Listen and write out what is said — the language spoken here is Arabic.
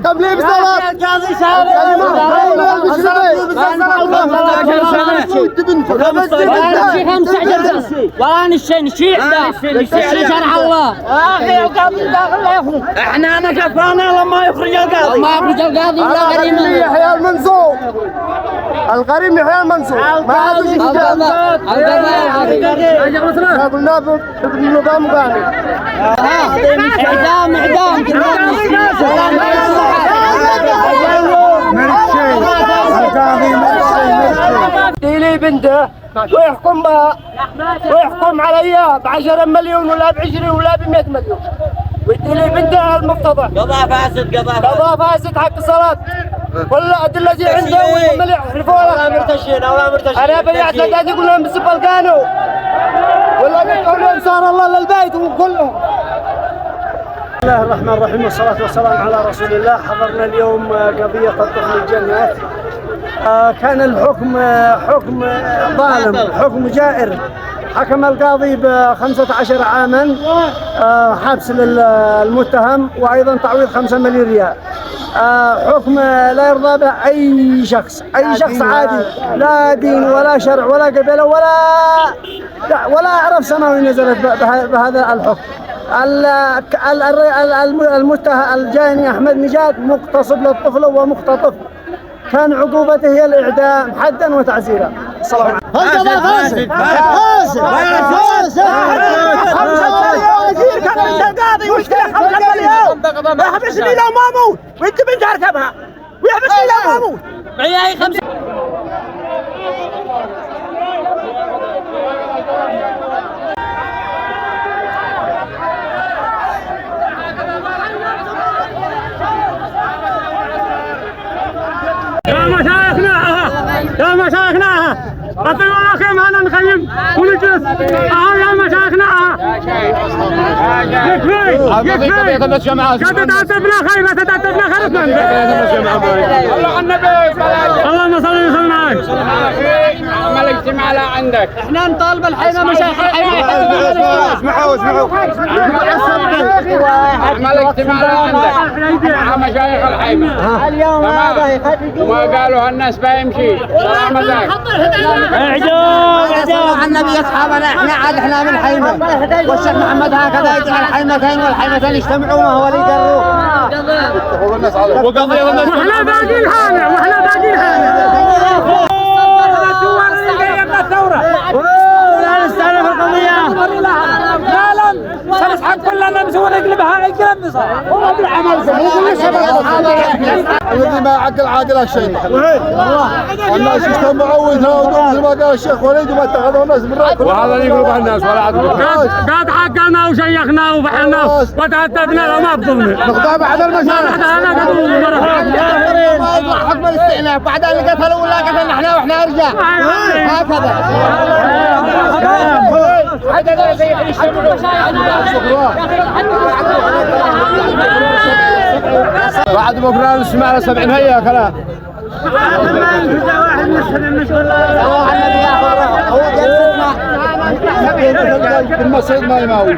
قبل بسرعة القاضي شارع ولا نشي شرع الله اخي القاضي داخل لا يخرج. احنا كفانا لما يخرج القاضي ما يخرج القاضي ولا غريم يحيى المنصور الغريم يحيى المنصور ما عاد قلنا بالنظام قانون اعدام لي بنته ويحكم بها ويحكم عليها ب10 مليون ولا ب20 ولا ب100 مليون ويدي لي بنته المقتضى قضاء فاسد حق الصلاة كل الأدلة اللي عنده وهم يحلفوا ولا مرتشين أنا بني اعتداد يقول لهم بسب القانون ولا يقولون صار الله للبيت وكلهم. بسم الله الرحمن الرحيم والصلاة والسلام على رسول الله. حضرنا اليوم قضية الطفل الجنات. كان الحكم حكم ظالم حكم جائر. حكم القاضي ب15 عاما حبس للمتهم وأيضا تعويض 5 مليون ريال. حكم لا يرضى به أي شخص عادي لا دين ولا شرع ولا قبيلة ولا أعرف سماوي نزلت بهذا الحكم. المتهم الجاني أحمد نجاد مغتصب للطفل ومختطف كان عقوبته هي الإعدام حدا وتعزيرا. السلام عليكم. فاسد القاضي واشتري 5 مليون يحبسني لو ما اموت وانت بنت اركبها ويحبسني لو ما اموت معي 5 يا مشايخنا اطلعوا لنا خيمة هنا نخيم ونجلس يا مشايخنا يكفي تتعتبنا خيمة خلفنا اللهم صل وسلم عليك. عمل اجتماع لا عندك احنا نطالب الحيمة مشايخ الحيمة اسمعوا عمل اجتماع لا عندك مع مشايخ الحيمة اليوم هذا وما قالوا الناس بيمشي سلام ذاك عن النبي اصحابنا احنا من حيمة والشيخ محمد هكذا يجعل الحيمتين والحيمتين يجتمعوا ما هو اللي يقروا واحنا باقي الحالة لا نستعرف القضية سنسحب كلنا نمسي ونقلبها الكلام صار الذي ما عقل عاقل الشيطان الناس اجتمعوا ويتراودوا مثل ما قال الشيخ وليد وما اتخذوا الناس من راكب وهذا اللي يقولوا الناس ولا عاد قد عقلنا وشيخنا وفعلنا وتعتبنا وما بظلمنا نقطع بعد المشايخ حكم الاستئناف بعد اللي قتلوا ولا قتلنا احنا واحنا رجال هكذا بعد بكره نسمع على 70 هيا كلام المصيد ما يماوي